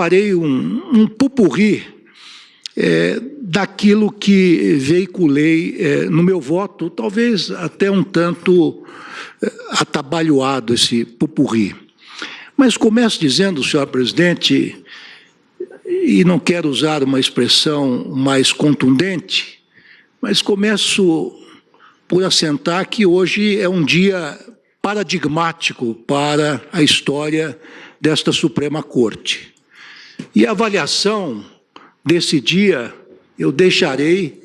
farei um popurrí daquilo que veiculei no meu voto, talvez até um tanto atabalhoado esse popurrí. Mas começo dizendo, senhor presidente, e não quero usar uma expressão mais contundente, mas começo por assentar que hoje é um dia paradigmático para a história desta Suprema Corte. E a avaliação desse dia eu deixarei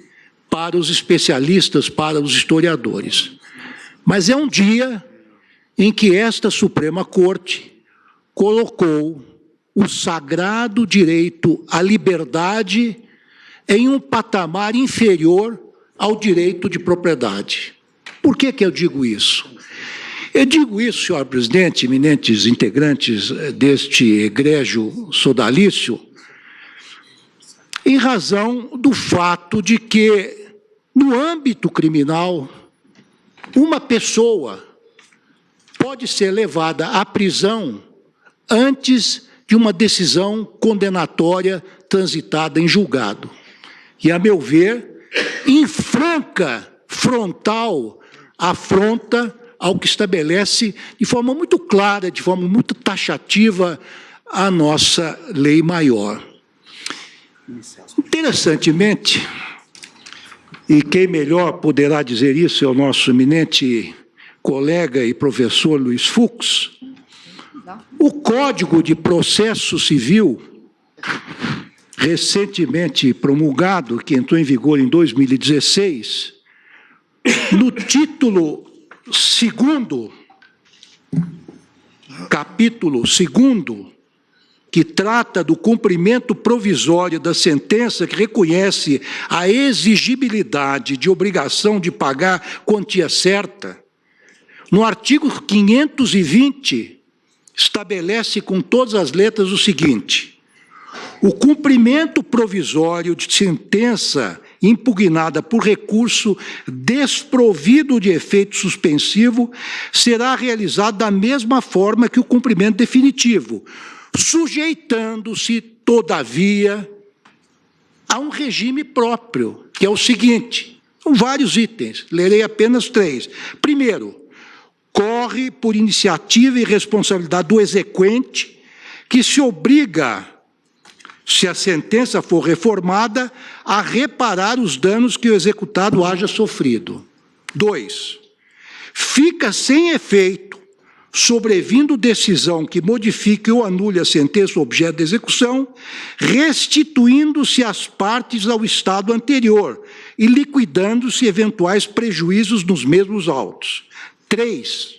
para os especialistas, para os historiadores. Mas é um dia em que esta Suprema Corte colocou o sagrado direito à liberdade em um patamar inferior ao direito de propriedade. Por que eu digo isso? Eu digo isso, senhor presidente, eminentes integrantes deste egrégio sodalício, em razão do fato de que, no âmbito criminal, uma pessoa pode ser levada à prisão antes de uma decisão condenatória transitada em julgado. E, a meu ver, em franca, frontal afronta ao que estabelece de forma muito clara, de forma muito taxativa, a nossa lei maior. Interessantemente, e quem melhor poderá dizer isso é o nosso eminente colega e professor Luiz Fux, o Código de Processo Civil, recentemente promulgado, que entrou em vigor em 2016, no título 2º, capítulo 2º, que trata do cumprimento provisório da sentença que reconhece a exigibilidade de obrigação de pagar quantia certa, no artigo 520, estabelece com todas as letras o seguinte: o cumprimento provisório de sentença impugnada por recurso desprovido de efeito suspensivo será realizado da mesma forma que o cumprimento definitivo, sujeitando-se, todavia, a um regime próprio, que é o seguinte: são vários itens, lerei apenas 3. Primeiro, corre por iniciativa e responsabilidade do exequente, que se obriga, se a sentença for reformada, a reparar os danos que o executado haja sofrido. 2. Fica sem efeito, sobrevindo decisão que modifique ou anule a sentença objeto de execução, restituindo-se as partes ao estado anterior e liquidando-se eventuais prejuízos nos mesmos autos. 3.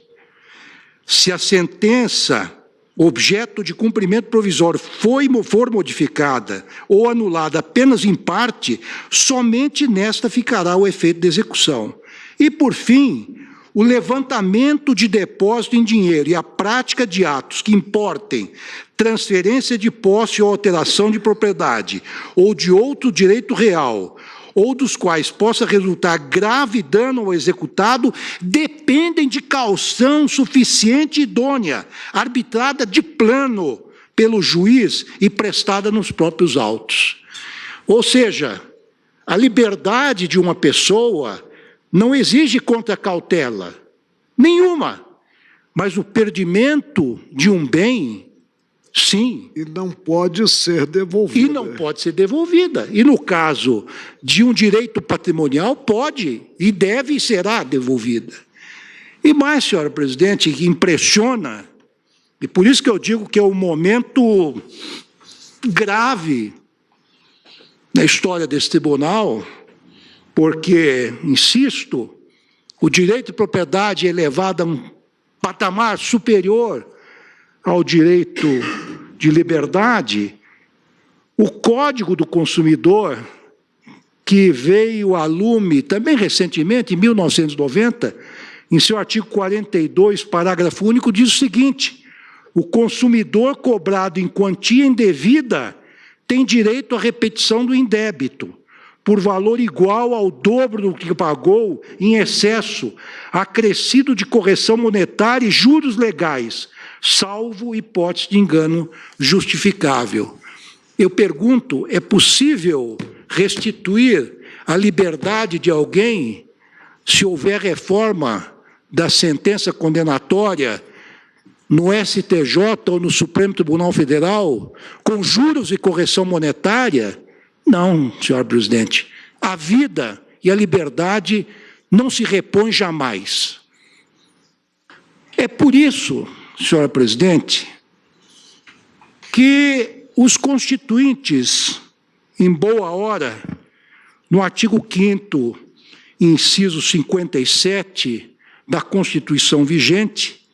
Se a sentença objeto de cumprimento provisório for modificada ou anulada apenas em parte, somente nesta ficará o efeito de execução. E, por fim, o levantamento de depósito em dinheiro e a prática de atos que importem transferência de posse ou alteração de propriedade ou de outro direito real, ou dos quais possa resultar grave dano ao executado, dependem de caução suficiente e idônea, arbitrada de plano pelo juiz e prestada nos próprios autos. Ou seja, a liberdade de uma pessoa não exige contracautela nenhuma, mas o perdimento de um bem, sim. E não pode ser devolvida. E não pode ser devolvida. E no caso de um direito patrimonial, pode e deve e será devolvida. E mais, senhora presidente, que impressiona, e por isso que eu digo que é um momento grave na história desse tribunal, porque, insisto, o direito de propriedade é elevado a um patamar superior ao direito de liberdade. O Código do Consumidor, que veio a lume também recentemente, em 1990, em seu artigo 42, parágrafo único, diz o seguinte: o consumidor cobrado em quantia indevida tem direito à repetição do indébito, por valor igual ao dobro do que pagou em excesso, acrescido de correção monetária e juros legais, salvo hipótese de engano justificável. Eu pergunto, é possível restituir a liberdade de alguém se houver reforma da sentença condenatória no STJ ou no Supremo Tribunal Federal, com juros e correção monetária? Não, senhor presidente. A vida e a liberdade não se repõem jamais. É por isso, senhora presidente, que os constituintes, em boa hora, no artigo 5º, inciso 57 da Constituição vigente,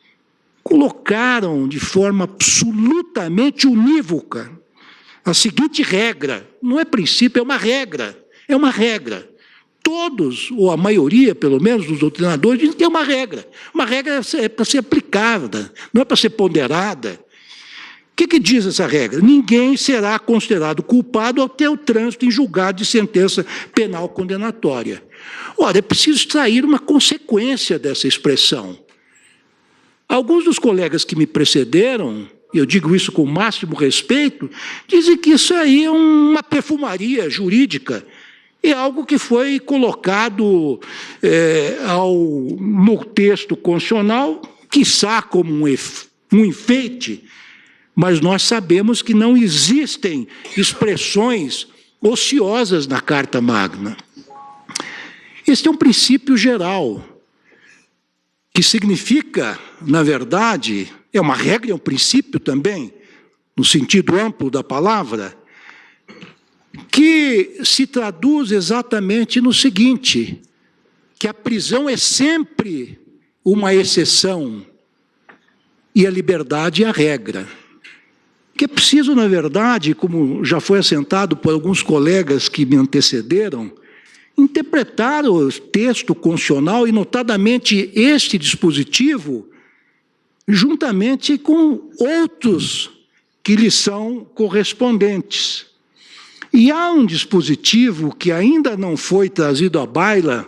colocaram de forma absolutamente unívoca a seguinte regra: não é princípio, é uma regra. É uma regra. Todos, ou a maioria, pelo menos, dos doutrinadores, dizem que é uma regra. Uma regra é para ser aplicada, não é para ser ponderada. O que diz essa regra? Ninguém será considerado culpado até o trânsito em julgado de sentença penal condenatória. Ora, é preciso extrair uma consequência dessa expressão. Alguns dos colegas que me precederam, eu digo isso com o máximo respeito, dizem que isso aí é uma perfumaria jurídica, é algo que foi colocado no texto constitucional, quiçá como um enfeite, mas nós sabemos que não existem expressões ociosas na Carta Magna. Este é um princípio geral, que significa, na verdade, é uma regra, é um princípio também, no sentido amplo da palavra, que se traduz exatamente no seguinte, que a prisão é sempre uma exceção e a liberdade é a regra. Que é preciso, na verdade, como já foi assentado por alguns colegas que me antecederam, interpretar o texto constitucional e, notadamente, este dispositivo, juntamente com outros que lhe são correspondentes. E há um dispositivo que ainda não foi trazido à baila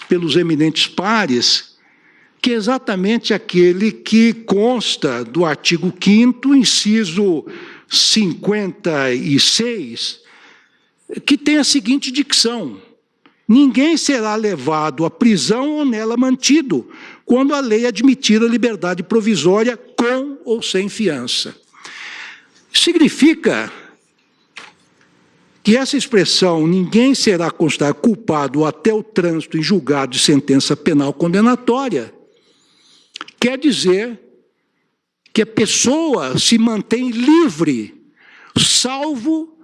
pelos eminentes pares, que é exatamente aquele que consta do artigo 5º, inciso 56, que tem a seguinte dicção: ninguém será levado à prisão ou nela mantido, quando a lei admitir a liberdade provisória com ou sem fiança. Significa que essa expressão, ninguém será considerado culpado até o trânsito em julgado de sentença penal condenatória, quer dizer que a pessoa se mantém livre, salvo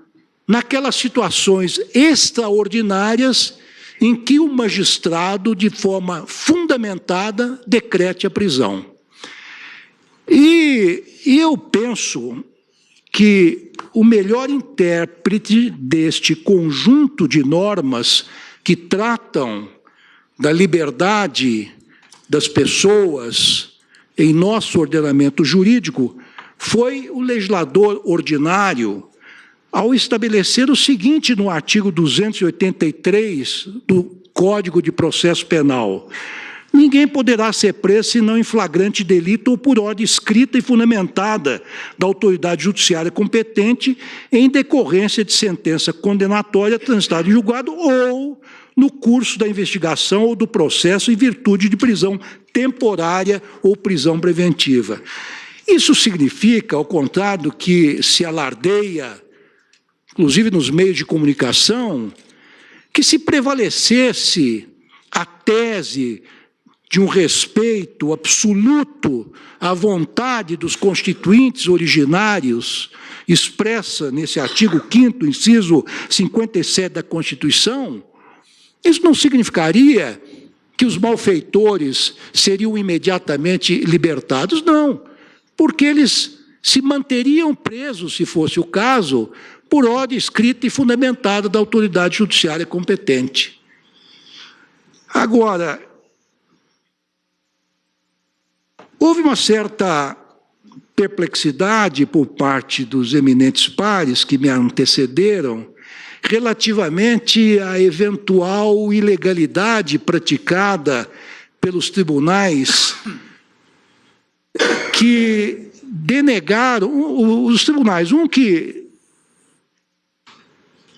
naquelas situações extraordinárias em que o magistrado, de forma fundamentada, decrete a prisão. E eu penso que o melhor intérprete deste conjunto de normas que tratam da liberdade das pessoas em nosso ordenamento jurídico foi o legislador ordinário, ao estabelecer o seguinte no artigo 283 do Código de Processo Penal: ninguém poderá ser preso senão em flagrante delito ou por ordem escrita e fundamentada da autoridade judiciária competente em decorrência de sentença condenatória transitada em julgado ou no curso da investigação ou do processo em virtude de prisão temporária ou prisão preventiva. Isso significa, ao contrário do que se alardeia, inclusive nos meios de comunicação, que se prevalecesse a tese de um respeito absoluto à vontade dos constituintes originários, expressa nesse artigo 5º, inciso 57 da Constituição, isso não significaria que os malfeitores seriam imediatamente libertados, não, porque eles se manteriam presos, se fosse o caso, por ordem escrita e fundamentada da autoridade judiciária competente. Agora, houve uma certa perplexidade por parte dos eminentes pares que me antecederam relativamente à eventual ilegalidade praticada pelos tribunais que denegaram, os tribunais, um que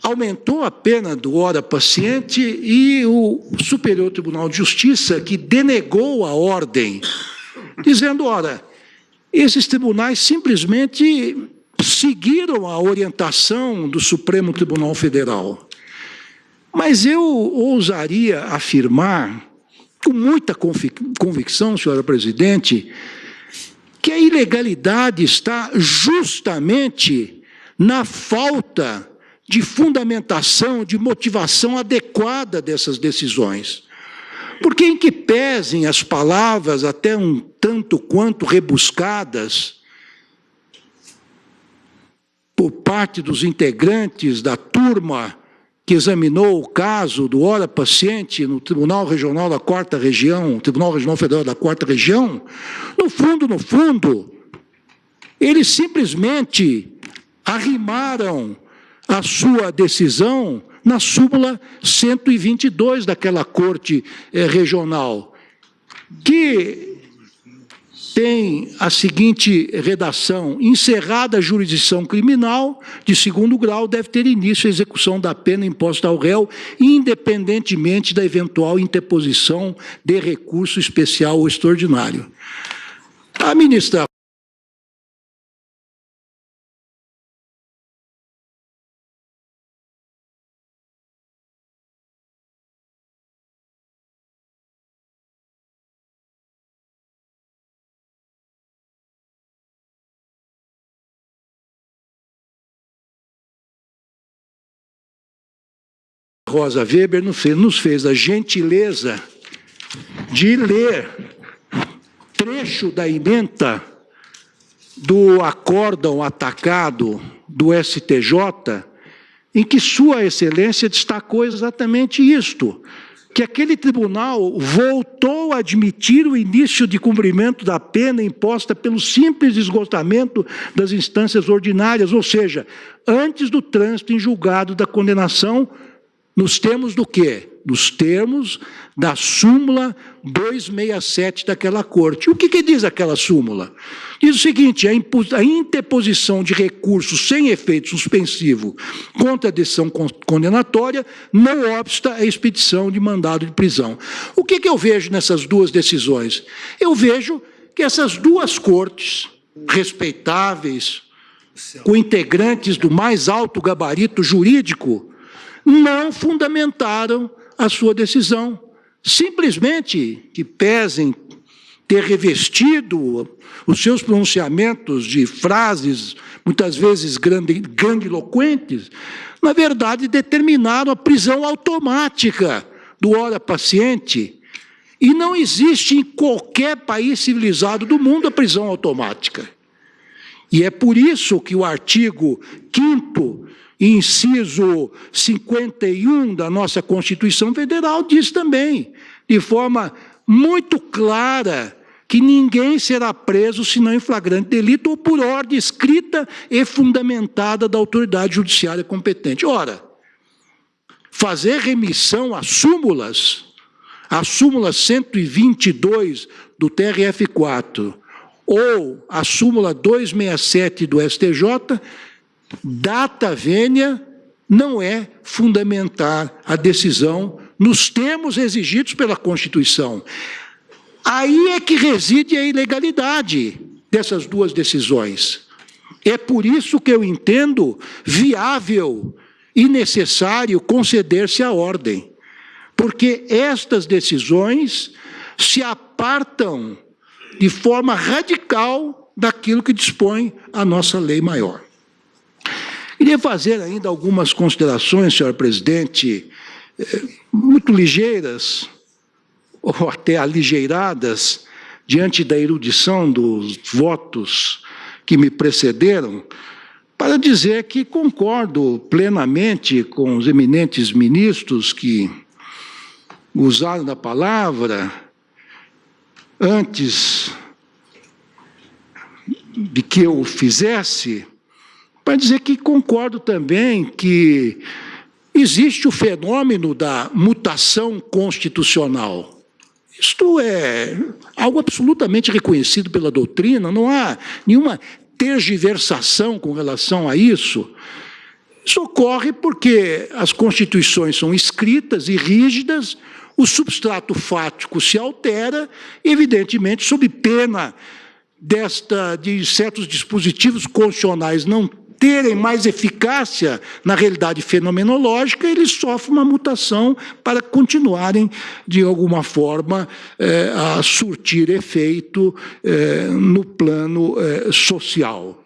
aumentou a pena do ora paciente e o Superior Tribunal de Justiça, que denegou a ordem, dizendo, ora, esses tribunais simplesmente seguiram a orientação do Supremo Tribunal Federal. Mas eu ousaria afirmar, com muita convicção, senhora presidente, que a ilegalidade está justamente na falta de fundamentação, de motivação adequada dessas decisões. Porque, em que pesem as palavras até um tanto quanto rebuscadas por parte dos integrantes da turma que examinou o caso do ora paciente no Tribunal Regional da 4ª Região, Tribunal Regional Federal da 4ª Região, no fundo, eles simplesmente arrimaram a sua decisão na súmula 122 daquela Corte Regional, que tem a seguinte redação: encerrada a jurisdição criminal de 2º grau, deve ter início a execução da pena imposta ao réu, independentemente da eventual interposição de recurso especial ou extraordinário. A ministra Rosa Weber nos fez a gentileza de ler trecho da ementa do acórdão atacado do STJ, em que Sua Excelência destacou exatamente isto, que aquele tribunal voltou a admitir o início de cumprimento da pena imposta pelo simples esgotamento das instâncias ordinárias, ou seja, antes do trânsito em julgado da condenação, nos termos do quê? Nos termos da súmula 267 daquela Corte. O que diz aquela súmula? Diz o seguinte: a interposição de recurso sem efeito suspensivo contra a decisão condenatória não obsta a expedição de mandado de prisão. O que eu vejo nessas duas decisões? Eu vejo que essas duas cortes, respeitáveis, com integrantes do mais alto gabarito jurídico, não fundamentaram a sua decisão. Simplesmente que pesem ter revestido os seus pronunciamentos de frases, muitas vezes grandiloquentes, na verdade determinaram a prisão automática do ora paciente. E não existe em qualquer país civilizado do mundo a prisão automática. E é por isso que o artigo 5º, inciso 51 da nossa Constituição Federal diz também, de forma muito clara, que ninguém será preso senão em flagrante delito ou por ordem escrita e fundamentada da autoridade judiciária competente. Ora, fazer remissão às súmulas, a súmula 122 do TRF4 ou a súmula 267 do STJ, data vênia não é fundamentar a decisão nos termos exigidos pela Constituição. Aí é que reside a ilegalidade dessas duas decisões. É por isso que eu entendo viável e necessário conceder-se a ordem, porque estas decisões se apartam de forma radical daquilo que dispõe a nossa lei maior. Queria fazer ainda algumas considerações, senhor presidente, muito ligeiras, ou até aligeiradas, diante da erudição dos votos que me precederam, para dizer que concordo plenamente com os eminentes ministros que usaram da palavra antes de que eu o fizesse, para dizer que concordo também que existe o fenômeno da mutação constitucional. Isto é algo absolutamente reconhecido pela doutrina, não há nenhuma tergiversação com relação a isso. Isso ocorre porque as constituições são escritas e rígidas, o substrato fático se altera, evidentemente, sob pena de certos dispositivos constitucionais não terem mais eficácia na realidade fenomenológica, eles sofrem uma mutação para continuarem, de alguma forma, a surtir efeito no plano social.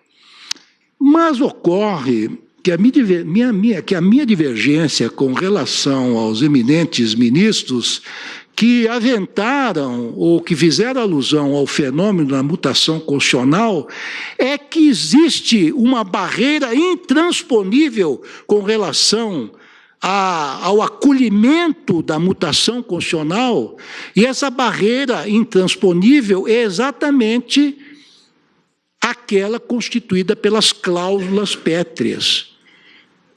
Mas ocorre que a minha divergência com relação aos eminentes ministros que aventaram ou que fizeram alusão ao fenômeno da mutação constitucional é que existe uma barreira intransponível com relação ao acolhimento da mutação constitucional, e essa barreira intransponível é exatamente aquela constituída pelas cláusulas pétreas.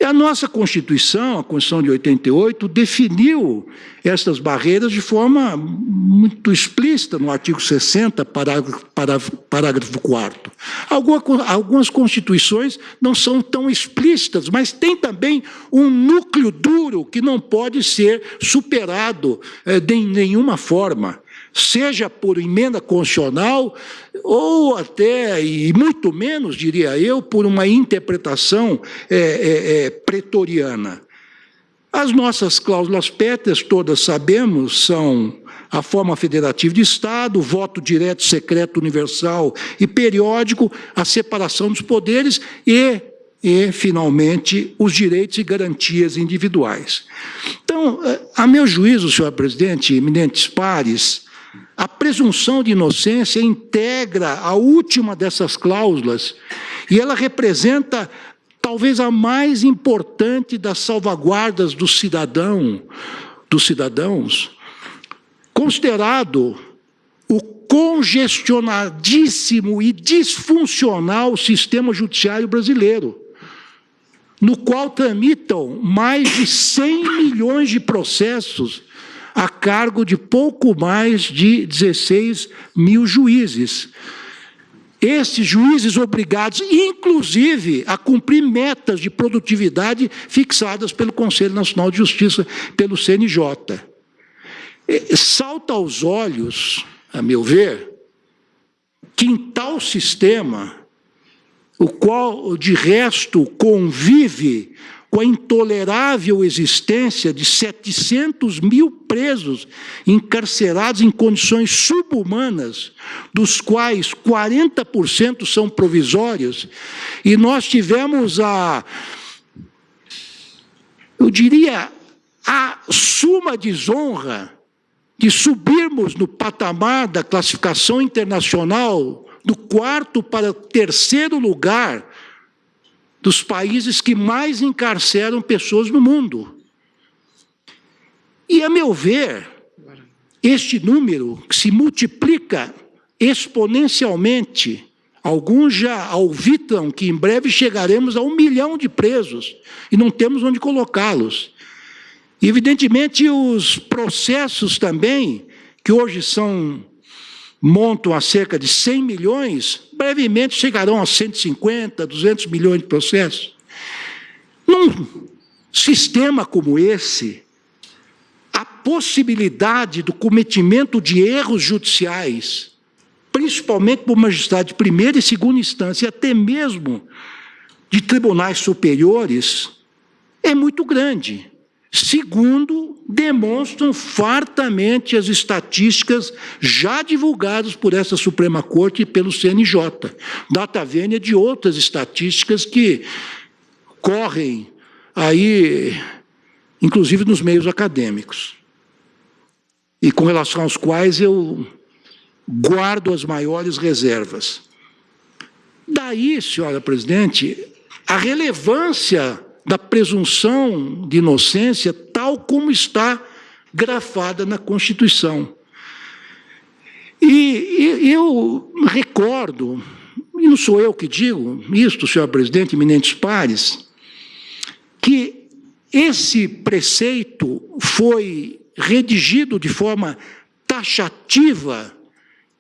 A nossa Constituição, a Constituição de 88, definiu essas barreiras de forma muito explícita no artigo 60, parágrafo 4º. Algumas constituições não são tão explícitas, mas tem também um núcleo duro que não pode ser superado de nenhuma forma, seja por emenda constitucional ou até, e muito menos, diria eu, por uma interpretação pretoriana. As nossas cláusulas pétreas, todas sabemos, são a forma federativa de Estado, o voto direto, secreto, universal e periódico, a separação dos poderes e, finalmente, os direitos e garantias individuais. Então, a meu juízo, senhor presidente, eminentes pares, a presunção de inocência integra a última dessas cláusulas e ela representa talvez a mais importante das salvaguardas dos cidadãos, considerado o congestionadíssimo e disfuncional sistema judiciário brasileiro, no qual tramitam mais de 100 milhões de processos a cargo de pouco mais de 16 mil juízes. Esses juízes obrigados, inclusive, a cumprir metas de produtividade fixadas pelo Conselho Nacional de Justiça, pelo CNJ. Salta aos olhos, a meu ver, que em tal sistema, o qual, de resto, convive com a intolerável existência de 700 mil presos encarcerados em condições subhumanas, dos quais 40% são provisórios, e nós tivemos eu diria, a suma desonra de subirmos no patamar da classificação internacional do 4º para o 3º lugar dos países que mais encarceram pessoas no mundo. E, a meu ver, este número que se multiplica exponencialmente, alguns já alvitam que em breve chegaremos a 1 milhão de presos e não temos onde colocá-los. E, evidentemente, os processos também, que hoje montam a cerca de 100 milhões, brevemente chegarão a 150, 200 milhões de processos. Num sistema como esse, a possibilidade do cometimento de erros judiciais, principalmente por magistrados de primeira e segunda instância, e até mesmo de tribunais superiores, é muito grande. Segundo, demonstram fartamente as estatísticas já divulgadas por essa Suprema Corte e pelo CNJ. Data vênia de outras estatísticas que correm aí, inclusive nos meios acadêmicos, e com relação aos quais eu guardo as maiores reservas. Daí, senhora presidente, a relevância da presunção de inocência, tal como está grafada na Constituição. E eu recordo, e não sou eu que digo isto, senhor presidente, eminentes pares, que esse preceito foi redigido de forma taxativa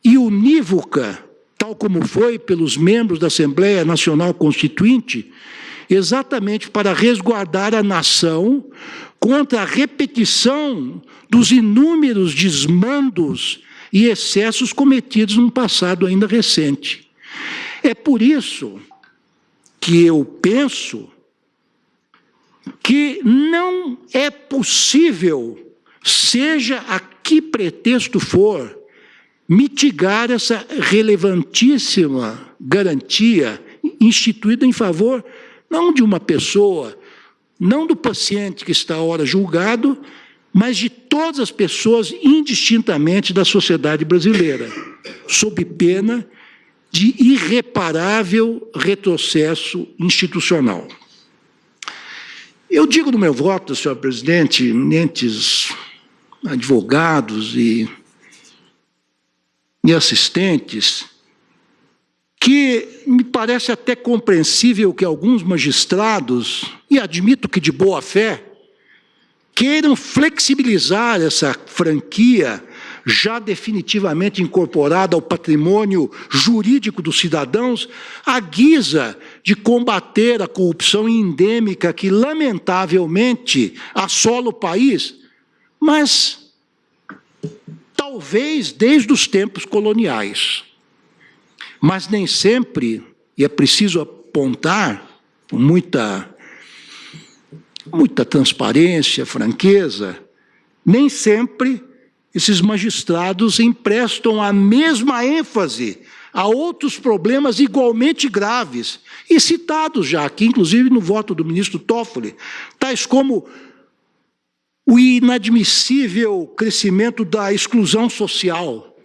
e unívoca, tal como foi pelos membros da Assembleia Nacional Constituinte, exatamente para resguardar a nação contra a repetição dos inúmeros desmandos e excessos cometidos num passado ainda recente. É por isso que eu penso que não é possível, seja a que pretexto for, mitigar essa relevantíssima garantia instituída em favor não de uma pessoa, não do paciente que está ora julgado, mas de todas as pessoas indistintamente da sociedade brasileira, sob pena de irreparável retrocesso institucional. Eu digo no meu voto, senhor presidente, eminentes advogados e assistentes, que me parece até compreensível que alguns magistrados, e admito que de boa fé, queiram flexibilizar essa franquia já definitivamente incorporada ao patrimônio jurídico dos cidadãos, à guisa de combater a corrupção endêmica que, lamentavelmente, assola o país, mas talvez desde os tempos coloniais. Mas nem sempre, e é preciso apontar com muita transparência, franqueza, nem sempre esses magistrados emprestam a mesma ênfase a outros problemas igualmente graves, e citados já aqui, inclusive no voto do ministro Toffoli, tais como o inadmissível crescimento da exclusão social,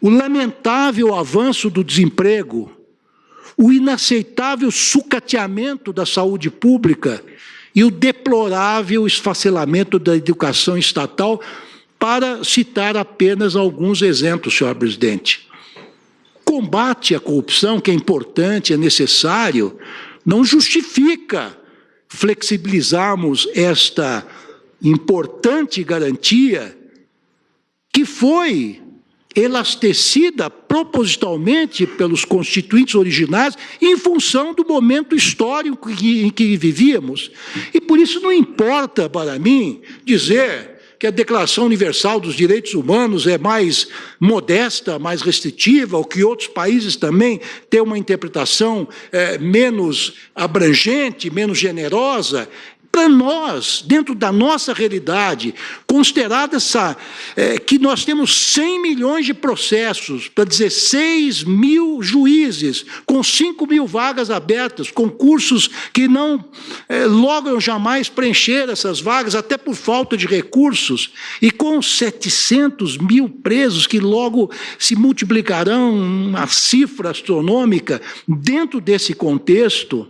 o lamentável avanço do desemprego, o inaceitável sucateamento da saúde pública e o deplorável esfacelamento da educação estatal, para citar apenas alguns exemplos, senhor presidente. Combate à corrupção, que é importante, é necessário, não justifica flexibilizarmos esta importante garantia que foi elastecida propositalmente pelos constituintes originais em função do momento histórico em que vivíamos. E por isso não importa para mim dizer que a Declaração Universal dos Direitos Humanos é mais modesta, mais restritiva, ou que outros países também têm uma interpretação menos abrangente, menos generosa. Para nós, dentro da nossa realidade, considerada que nós temos 100 milhões de processos para 16 mil juízes, com 5 mil vagas abertas, concursos que não logram jamais preencher essas vagas, até por falta de recursos, e com 700 mil presos que logo se multiplicarão uma cifra astronômica. Dentro desse contexto,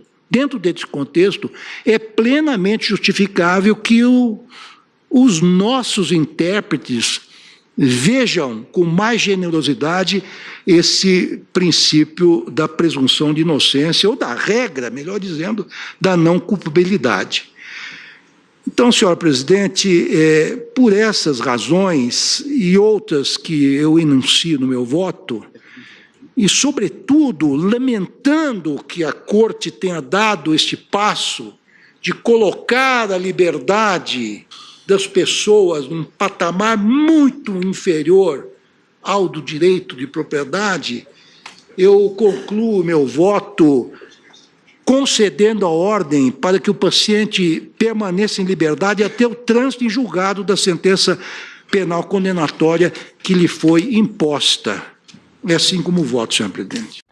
é plenamente justificável que os nossos intérpretes vejam com mais generosidade esse princípio da presunção de inocência, ou da regra, melhor dizendo, da não culpabilidade. Então, senhor presidente, por essas razões e outras que eu enuncio no meu voto, e, sobretudo, lamentando que a Corte tenha dado este passo de colocar a liberdade das pessoas num patamar muito inferior ao do direito de propriedade, eu concluo meu voto concedendo a ordem para que o paciente permaneça em liberdade até o trânsito em julgado da sentença penal condenatória que lhe foi imposta. É assim como voto, senhor presidente.